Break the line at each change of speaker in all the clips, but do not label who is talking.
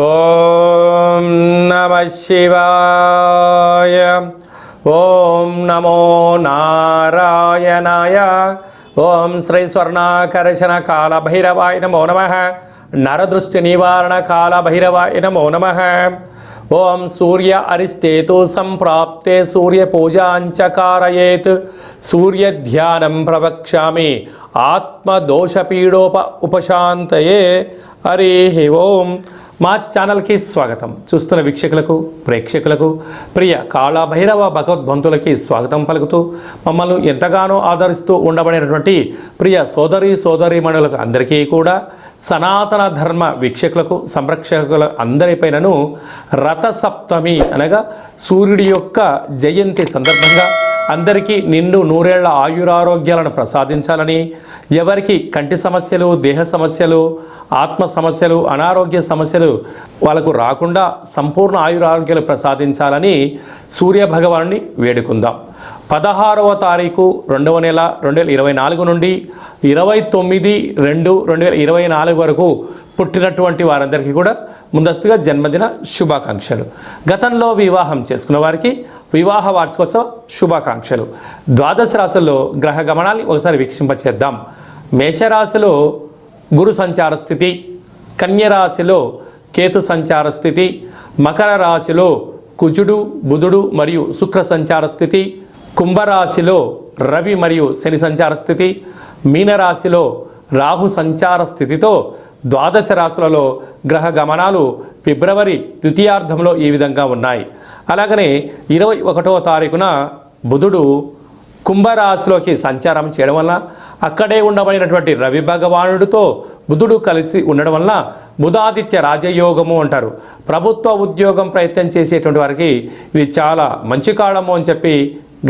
ఓం నమః శివాయ. ఓం నమో నారాయణాయ. ఓం శ్రీ స్వర్ణాకర్షణ కాల భైరవాయ నమో నమః. నరదృష్టి నివారణ కాల భైరవాయ నమో నమః. ఓం సూర్య అరిష్టేతు సంప్రాప్తే సూర్య పూజాంచకారయేత్. సూర్య ధ్యానం ప్రవక్ష్యామి ఆత్మదోషపీడోప ఉపశాంతయే. హరి ఓం. మా ఛానల్కి స్వాగతం. చూస్తున్న వీక్షకులకు ప్రేక్షకులకు ప్రియ కాళభైరవ భగవద్బంతులకి స్వాగతం పలుకుతూ మమ్మల్ని ఎంతగానో ఆదరిస్తూ ఉండబడినటువంటి ప్రియ సోదరీమణులకు అందరికీ కూడా సనాతన ధర్మ వీక్షకులకు సంరక్షకుల అందరిపైనను రథసప్తమి అనగా సూర్యుడి యొక్క జయంతి సందర్భంగా అందరికీ నిండు నూరేళ్ల ఆయురారోగ్యాలను ప్రసాదించాలని, ఎవరికి కంటి సమస్యలు, దేహ సమస్యలు, ఆత్మ సమస్యలు, అనారోగ్య సమస్యలు వాళ్ళకు రాకుండా సంపూర్ణ ఆయురారోగ్యాలు ప్రసాదించాలని సూర్య భగవాన్ని వేడుకుందాం. 16వ తారీఖు 2వ నెల 2024 నుండి 29/2/2024 వరకు పుట్టినటువంటి వారందరికీ కూడా ముందస్తుగా జన్మదిన శుభాకాంక్షలు. గతంలో వివాహం చేసుకున్న వారికి వివాహ వార్షికోత్సవ శుభాకాంక్షలు. ద్వాదశ రాశుల్లో గ్రహ గమనాన్ని ఒకసారి వీక్షింపచేద్దాం. మేషరాశిలో గురు సంచార స్థితి, కన్యరాశిలో కేతు సంచార స్థితి, మకర రాశిలో కుజుడు, బుధుడు మరియు శుక్ర సంచార స్థితి, కుంభరాశిలో రవి మరియు శని సంచార స్థితి, మీనరాశిలో రాహు సంచార స్థితితో ద్వాదశ రాశులలో గ్రహ గమనాలు ఫిబ్రవరి ద్వితీయార్థంలో ఈ విధంగా ఉన్నాయి. అలాగనే 21వ తారీఖున బుధుడు కుంభరాశిలోకి సంచారం చేయడం వల్ల అక్కడే ఉండబడినటువంటి రవి భగవానుడితో బుధుడు కలిసి ఉండడం వల్ల బుధాదిత్య రాజయోగము అంటారు. ప్రభుత్వ ఉద్యోగం ప్రయత్నం చేసేటువంటి వారికి ఇది చాలా మంచి కాలము అని చెప్పి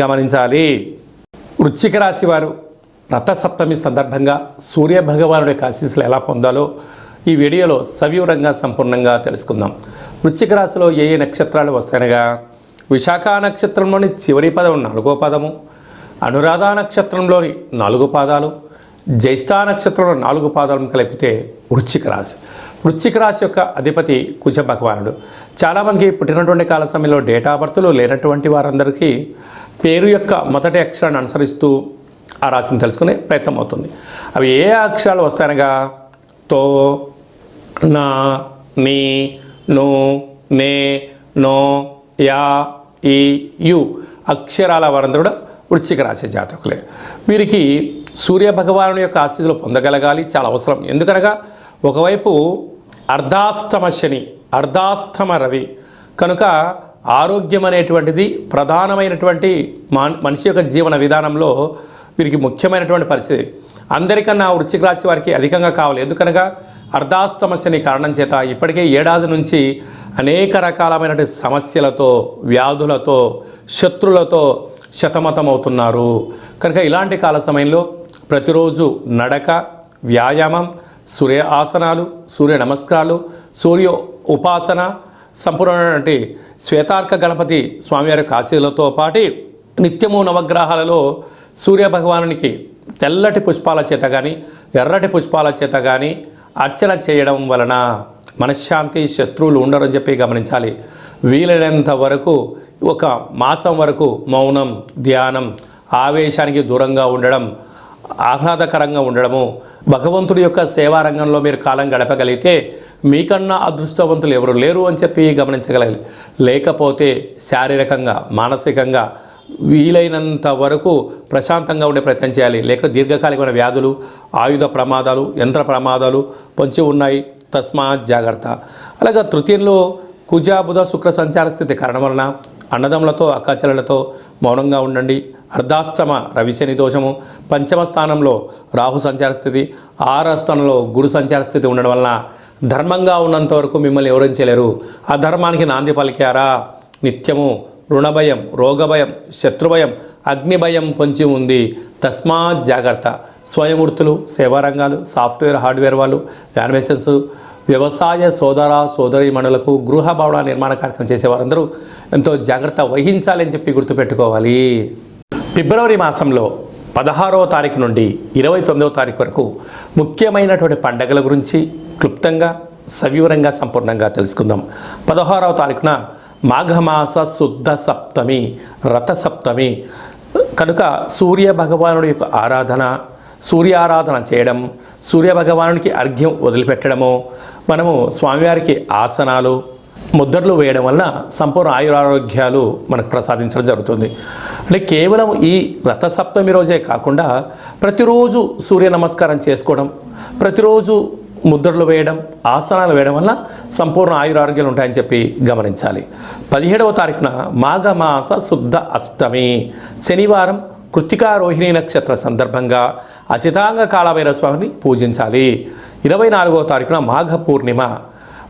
గమనించాలి. వృశ్చిక రాశి వారు రథసప్తమి సందర్భంగా సూర్య భగవానుడి యొక్క ఆశీస్సులు ఎలా పొందాలో ఈ వీడియోలో సవివరంగా సంపూర్ణంగా తెలుసుకుందాం. వృశ్చిక రాశిలో ఏ ఏ నక్షత్రాలు వస్తాయనగా విశాఖ నక్షత్రంలోని చివరి పదం 4వ పదము, అనురాధ నక్షత్రంలోని 4 పాదాలు, జ్యేష్ఠ నక్షత్రంలో 4 పాదాలను కలిపితే వృశ్చిక రాశి. వృశ్చిక రాశి యొక్క అధిపతి కుజ భగవానుడు. చాలామందికి పుట్టినటువంటి కాల సమయంలో డేటా బర్త్లు లేనటువంటి వారందరికీ పేరు యొక్క మొదటి అక్షరాన్ని అనుసరిస్తూ ఆ రాశిని తెలుసుకునే ప్రయత్నం అవుతుంది. అవి ఏ అక్షరాలు వస్తాయనగా తో, నా, నీ, ను, నే, నో, యా, ఈ, యు అక్షరాల వారందరూ కూడా వృశ్చిక రాశి జాతకులే. వీరికి సూర్య భగవానుడి యొక్క ఆశీస్సులు పొందగలగాలి, చాలా అవసరం. ఎందుకనగా ఒకవైపు అర్ధాష్టమ శని, అర్ధాష్టమ రవి కనుక ఆరోగ్యం అనేటువంటిది ప్రధానమైనటువంటి మనిషి యొక్క జీవన విధానంలో వీరికి ముఖ్యమైనటువంటి పరిస్థితి. అందరికన్నా వృశ్చిక రాశి వారికి అధికంగా కావాలి. ఎందుకనగా అర్ధాష్టమ శని కారణం చేత ఇప్పటికే ఏడాది నుంచి అనేక రకాలమైనటువంటి సమస్యలతో, వ్యాధులతో, శత్రులతో శతమతమవుతున్నారు. కనుక ఇలాంటి కాల సమయంలో ప్రతిరోజు నడక, వ్యాయామం, సూర్య ఆసనాలు, సూర్య నమస్కారాలు, సూర్య ఉపాసన, సంపూర్ణమైనటువంటి శ్వేతార్క గణపతి స్వామివారి ఆశీస్సులతో పాటు నిత్యము నవగ్రహాలలో సూర్య భగవానునికి తెల్లటి పుష్పాల చేత కానీ ఎర్రటి పుష్పాల చేత కానీ అర్చన చేయడం వలన మనశ్శాంతి, శత్రువులు ఉండరని చెప్పి గమనించాలి. వీలైనంత వరకు ఒక మాసం వరకు మౌనం, ధ్యానం, ఆవేశానికి దూరంగా ఉండడం, ఆహ్లాదకరంగా ఉండడము, భగవంతుడి యొక్క సేవా రంగంలో మీరు కాలం గడపగలిగితే మీకన్నా అదృష్టవంతులు ఎవరు లేరు అని చెప్పి గమనించగలగాలి. లేకపోతే శారీరకంగా, మానసికంగా వీలైనంత వరకు ప్రశాంతంగా ఉండే ప్రయత్నం చేయాలి. లేక దీర్ఘకాలికమైన వ్యాధులు, ఆయుధ ప్రమాదాలు, యంత్ర ప్రమాదాలు పొంచి ఉన్నాయి. తస్మాత్ జాగ్రత్త. అలాగే తృతీయంలో కుజ, బుధ, శుక్ర సంచార స్థితి కారణం వలన అన్నదమ్ములతో, అక్కాచెల్లెలతో మౌనంగా ఉండండి. అర్ధాష్టమ రవిశని దోషము, పంచమ స్థానంలో రాహు సంచార స్థితి, 6వ స్థానంలో గురు సంచార స్థితి ఉండడం వలన ధర్మంగా ఉన్నంత వరకు మిమ్మల్ని ఎవరేం చేయలేరు. ఆ ధర్మానికి నాంది పలికారా నిత్యము రుణభయం, రోగభయం, శత్రుభయం, అగ్నిభయం పొంచి ఉంది. తస్మాత్ జాగ్రత్త. స్వయంవృత్తులు, సేవారంగాలు, సాఫ్ట్వేర్, హార్డ్వేర్ వాళ్ళు, యానిమేషన్స్, వ్యవసాయ సోదరీమణులకు గృహ భవన నిర్మాణ కార్యక్రమం చేసేవారందరూ ఎంతో జాగ్రత్త వహించాలని చెప్పి గుర్తుపెట్టుకోవాలి. ఫిబ్రవరి మాసంలో 16వ తారీఖు నుండి 29వ తారీఖు వరకు ముఖ్యమైనటువంటి పండగల గురించి క్లుప్తంగా సవివరంగా సంపూర్ణంగా తెలుసుకుందాం. 16వ తారీఖున మాఘమాస శుద్ధ సప్తమి, రథసప్తమి కనుక సూర్య భగవానుడి యొక్క ఆరాధన, సూర్యారాధన చేయడం, సూర్య భగవానుడికి అర్ఘ్యం వదిలిపెట్టడము, మనము స్వామివారికి ఆసనాలు ముద్రలు వేయడం వలన సంపూర్ణ ఆయురారోగ్యాలు మనకు ప్రసాదించడం జరుగుతుంది. అంటే కేవలం ఈ రథసప్తమి రోజే కాకుండా ప్రతిరోజు సూర్య నమస్కారం చేసుకోవడం, ప్రతిరోజు ముద్రలు వేయడం, ఆసనాలు వేయడం వల్ల సంపూర్ణ ఆయురారోగ్యాలు ఉంటాయని చెప్పి గమనించాలి. 17వ తారీఖున మాఘమాస శుద్ధ అష్టమి శనివారం కృత్తికా రోహిణి నక్షత్ర సందర్భంగా అసితాంగ కాళభైరవ స్వామిని పూజించాలి. 24వ తారీఖున మాఘ పూర్ణిమ,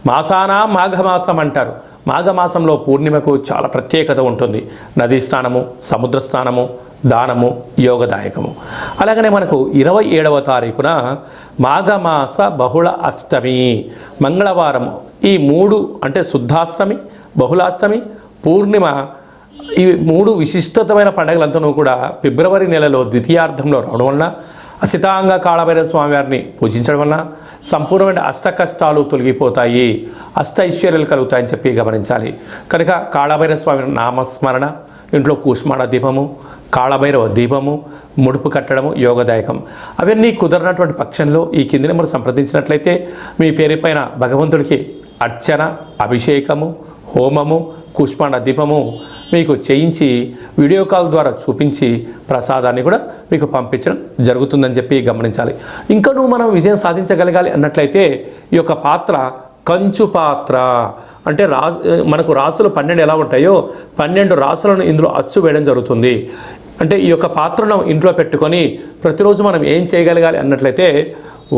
మాసానా మాఘమాసం అంటారు. మాఘమాసంలో పూర్ణిమకు చాలా ప్రత్యేకత ఉంటుంది. నదీ స్నానము, సముద్ర స్నానము, దానము యోగదాయకము. అలాగనే మనకు 27వ తారీఖున మాఘమాస బహుళ అష్టమి మంగళవారము. ఈ 3 అంటే శుద్ధాష్టమి, బహుళాష్టమి, పూర్ణిమ, ఈ 3 విశిష్టమైన పండుగలంతా కూడా ఫిబ్రవరి నెలలో ద్వితీయార్థంలో రావడం వలన అసితాంగ కాళభైరవ స్వామివారిని పూజించడం వలన సంపూర్ణమైన అష్ట కష్టాలు తొలగిపోతాయి, అష్ట ఐశ్వర్యాలు కలుగుతాయని చెప్పి గమనించాలి. కనుక కాళభైరవ స్వామి నామస్మరణ, ఇంట్లో కూష్మాణ దీపము, కాళభైరవ దీపము, ముడుపు కట్టడము యోగదాయకం. అవన్నీ కుదరనటువంటి పక్షంలో ఈ కింది నెంబర్ సంప్రదించినట్లయితే మీ పేరుపైన భగవంతుడికి అర్చన, అభిషేకము, హోమము, కూష్మాండ దీపము మీకు చేయించి వీడియో కాల్ ద్వారా చూపించి ప్రసాదాన్ని కూడా మీకు పంపించడం జరుగుతుందని చెప్పి గమనించాలి. ఇంకనూ మనం విజయం సాధించగలగాలి అన్నట్లయితే ఈ యొక్క పాత్ర కంచు పాత్ర అంటే మనకు రాసులు 12 ఎలా ఉంటాయో 12 రాసులను ఇందులో అచ్చు వేయడం జరుగుతుంది. అంటే ఈ యొక్క పాత్రను ఇంట్లో పెట్టుకొని ప్రతిరోజు మనం ఏం చేయగలగాలి అన్నట్లయితే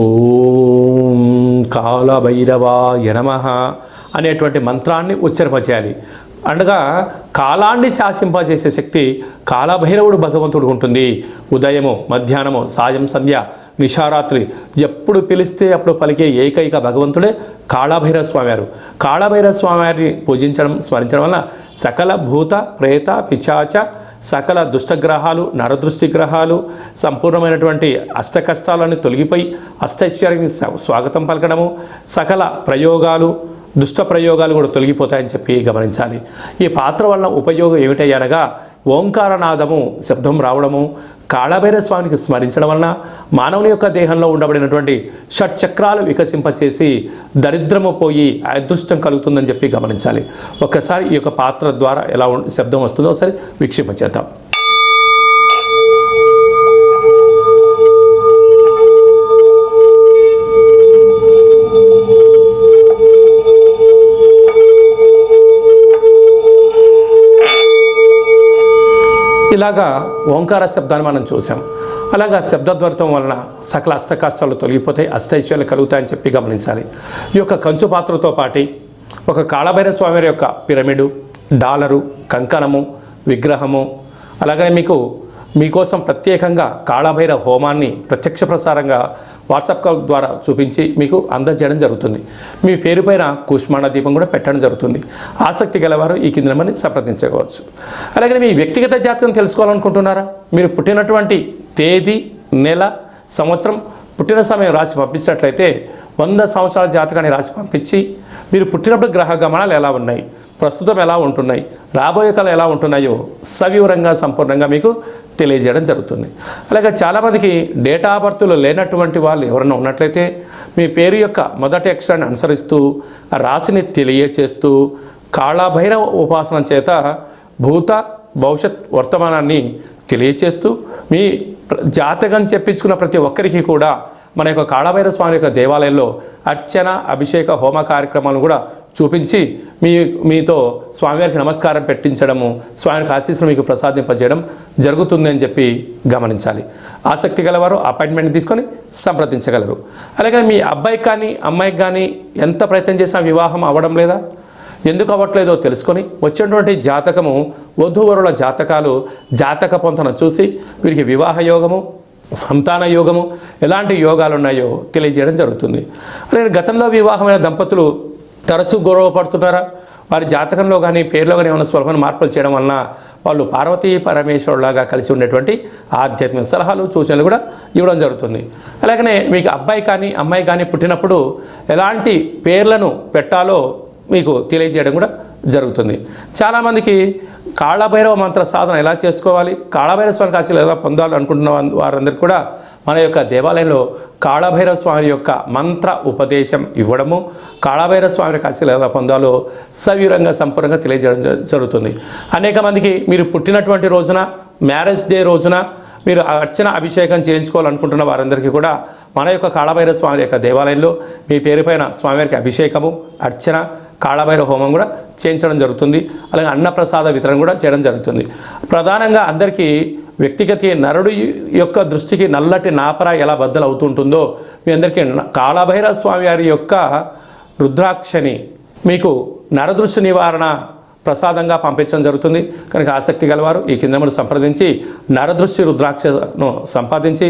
ఓం కాళభైరవాయ నమః అనేటువంటి మంత్రాన్ని ఉచ్చరింపచేయాలి. అనగా కాలాన్ని శాసింపజేసే శక్తి కాళభైరవుడు భగవంతుడు ఉంటుంది. ఉదయము, మధ్యాహ్నము, సాయం, సంధ్య, నిశారాత్రి ఎప్పుడు పిలిస్తే అప్పుడు పలికే ఏకైక భగవంతుడే కాళభైరవ స్వామివారు. కాళభైరవ స్వామివారిని పూజించడం, స్మరించడం వల్ల సకల భూత ప్రేత పిశాచ సకల దుష్టగ్రహాలు, నరదృష్టి గ్రహాలు, సంపూర్ణమైనటువంటి అష్ట కష్టాలను తొలగిపోయి అష్టైశ్వర్యానికి స్వాగతం పలకడము, సకల ప్రయోగాలు, దుష్ట ప్రయోగాలు కూడా తొలగిపోతాయని చెప్పి గమనించాలి. ఈ పాత్ర వలన ఉపయోగం ఏమిటయ్యనగా ఓంకారనాదము శబ్దం రావడము, కాళభైరవ స్వామికి స్మరించడం వలన మానవుని యొక్క దేహంలో ఉండబడినటువంటి షట్చక్రాలు వికసింపచేసి దరిద్రము పోయి అదృష్టం కలుగుతుందని చెప్పి గమనించాలి. ఒక్కసారి ఈ యొక్క పాత్ర ద్వారా ఎలా శబ్దం వస్తుందో ఒకసారి వీక్షింపచేద్దాం. ఇలాగా ఓంకార శబ్దాన్ని మనం చూసాం. అలాగా శబ్దద్వర్థం వలన సకల అష్ట కష్టాలు తొలగిపోతాయి, అష్టైశ్వర్యాలు కలుగుతాయని చెప్పి గమనించాలి. ఈ యొక్క కంచు పాత్రతో పాటి ఒక కాళభైరవ స్వామి యొక్క పిరమిడు, డాలరు, కంకణము, విగ్రహము, అలాగనే మీకోసం ప్రత్యేకంగా కాళభైరవ హోమాన్ని ప్రత్యక్ష ప్రసారంగా వాట్సాప్ కాల్ ద్వారా చూపించి మీకు అందజేయడం జరుగుతుంది. మీ పేరుపైన కూష్మాండ దీపం కూడా పెట్టడం జరుగుతుంది. ఆసక్తి గలవారు ఈ కింద నెంబర్ని సంప్రదించవచ్చు. అలాగే మీ వ్యక్తిగత జాతకం తెలుసుకోవాలనుకుంటున్నారా? మీరు పుట్టినటువంటి తేదీ, నెల, సంవత్సరం, పుట్టిన సమయం రాసి పంపించినట్లయితే 100 సంవత్సరాల జాతకాన్ని రాసి పంపించి మీరు పుట్టినప్పుడు గ్రహ గమనాలు ఎలా ఉన్నాయి, ప్రస్తుతం ఎలా ఉంటున్నాయి, రాబోయే కాలం ఎలా ఉంటున్నాయో సవివరంగా సంపూర్ణంగా మీకు తెలియజేయడం జరుగుతుంది. అలాగే చాలామందికి డేటా ఆఫ్ బర్త్లో లేనటువంటి వాళ్ళు ఎవరైనా ఉన్నట్లయితే మీ పేరు యొక్క మొదటి అక్షరాన్ని అనుసరిస్తూ ఆ రాశిని తెలియచేస్తూ కాళభైరవ ఉపాసన చేత భూత భవిష్యత్ వర్తమానాన్ని తెలియచేస్తూ మీ జాతకం చెప్పించుకున్న ప్రతి ఒక్కరికి కూడా మన యొక్క కాళభైరవ స్వామి యొక్క దేవాలయంలో అర్చన, అభిషేక, హోమ కార్యక్రమాలను కూడా చూపించి మీతో స్వామివారికి నమస్కారం పెట్టించడము, స్వామివారికి ఆశీస్సులు మీకు ప్రసాదింపజేయడం జరుగుతుంది అని చెప్పి గమనించాలి. ఆసక్తి గలవారు అపాయింట్మెంట్ తీసుకొని సంప్రదించగలరు. అలాగే మీ అబ్బాయికి కానీ అమ్మాయికి కానీ ఎంత ప్రయత్నం చేసినా వివాహం అవ్వడం లేదా, ఎందుకు అవ్వట్లేదో తెలుసుకొని వచ్చినటువంటి జాతకము, వధూవరుల జాతకాలు, జాతక పొంతన చూసి వీరికి వివాహ యోగము, సంతాన యోగము, ఎలాంటి యోగాలు ఉన్నాయో తెలియజేయడం జరుగుతుంది. అలాగే గతంలో వివాహమైన దంపతులు తరచూ గొడవ పడుతున్నారా? వారి జాతకంలో కానీ పేరులో కానీ ఏమైనా స్వల్పమైన మార్పులు చేయడం వలన వాళ్ళు పార్వతీ పరమేశ్వరులాగా కలిసి ఉండేటువంటి ఆధ్యాత్మిక సలహాలు సూచనలు కూడా ఇవ్వడం జరుగుతుంది. అలాగనే మీకు అబ్బాయి కానీ అమ్మాయి కానీ పుట్టినప్పుడు ఎలాంటి పేర్లను పెట్టాలో మీకు తెలియజేయడం కూడా జరుగుతుంది. చాలామందికి కాళభైరవ మంత్ర సాధన ఎలా చేసుకోవాలి, కాళభైరవ స్వామి ఆశీస్సులు ఎలా పొందాలి అనుకుంటున్న వారందరికీ కూడా మన యొక్క దేవాలయంలో కాళభైరవ స్వామి యొక్క మంత్ర ఉపదేశం ఇవ్వడము, కాళభైరవ స్వామి ఆశీస్సులు ఎలా పొందాలో సవివరంగా సంపూర్ణంగా తెలియజేయడం జరుగుతుంది. అనేక మందికి మీరు పుట్టినటువంటి రోజున, మ్యారేజ్ డే రోజున మీరు అర్చన అభిషేకం చేయించుకోవాలనుకుంటున్న వారందరికీ కూడా మన యొక్క కాళభైరవ స్వామి యొక్క దేవాలయంలో మీ పేరు పైన స్వామివారికి అభిషేకము, అర్చన, కాళభైరవ హోమం కూడా చేయించడం జరుగుతుంది. అలాగే అన్నప్రసాద వితరణ కూడా చేయడం జరుగుతుంది. ప్రధానంగా అందరికీ వ్యక్తిగత నరుడు యొక్క దృష్టికి నల్లటి నాపర ఎలా బద్దలు అవుతుంటుందో మీ అందరికీ కాళభైరవ స్వామి వారి యొక్క రుద్రాక్షని మీకు నరదృష్టి నివారణ ప్రసాదంగా పంపించడం జరుగుతుంది. కనుక ఆసక్తి గలవారు ఈ కింద సంప్రదించి నరదృష్టి రుద్రాక్షను సంపాదించి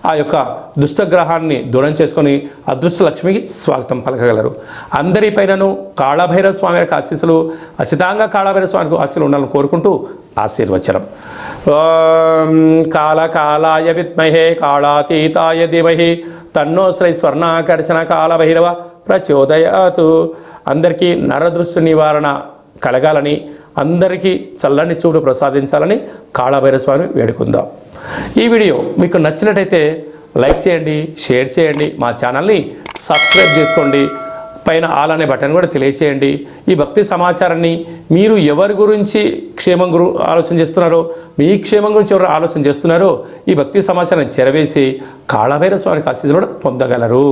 ఆ యొక్క దుష్టగ్రహాన్ని దూరం చేసుకొని అదృష్ట లక్ష్మికి స్వాగతం పలకగలరు. అందరిపైనను కాళభైరవ స్వామి యొక్క ఆశీస్సులు, ఖచ్చితంగా కాళభైరవ స్వామికి ఆశీస్సులు ఉండాలని కోరుకుంటూ ఆశీర్వచనం. ఓం కాళకాలాయ విద్మహే కాళాతీతాయ ధీమహి తన్నో శ్రీ స్వర్ణాకర్షణ కాళభైరవ ప్రచోదయాతు. అందరికీ నరదృష్టి నివారణ కలగాలని, అందరికీ చల్లని చూడు ప్రసాదించాలని కాళభైరవ స్వామి వేడుకుందాం. ఈ వీడియో మీకు నచ్చినట్టయితే లైక్ చేయండి, షేర్ చేయండి, మా ఛానల్ని సబ్స్క్రైబ్ చేసుకోండి, పైన ఆల్ అనే బటన్ కూడా తెలియచేయండి. ఈ భక్తి సమాచారాన్ని మీరు ఎవరి గురించి క్షేమం ఆలోచన చేస్తున్నారో, మీ క్షేమం గురించి ఎవరు ఆలోచన చేస్తున్నారో ఈ భక్తి సమాచారాన్ని చేరవేసి కాళభైరవ స్వామికి ఆశీస్సులు కూడా పొందగలరు.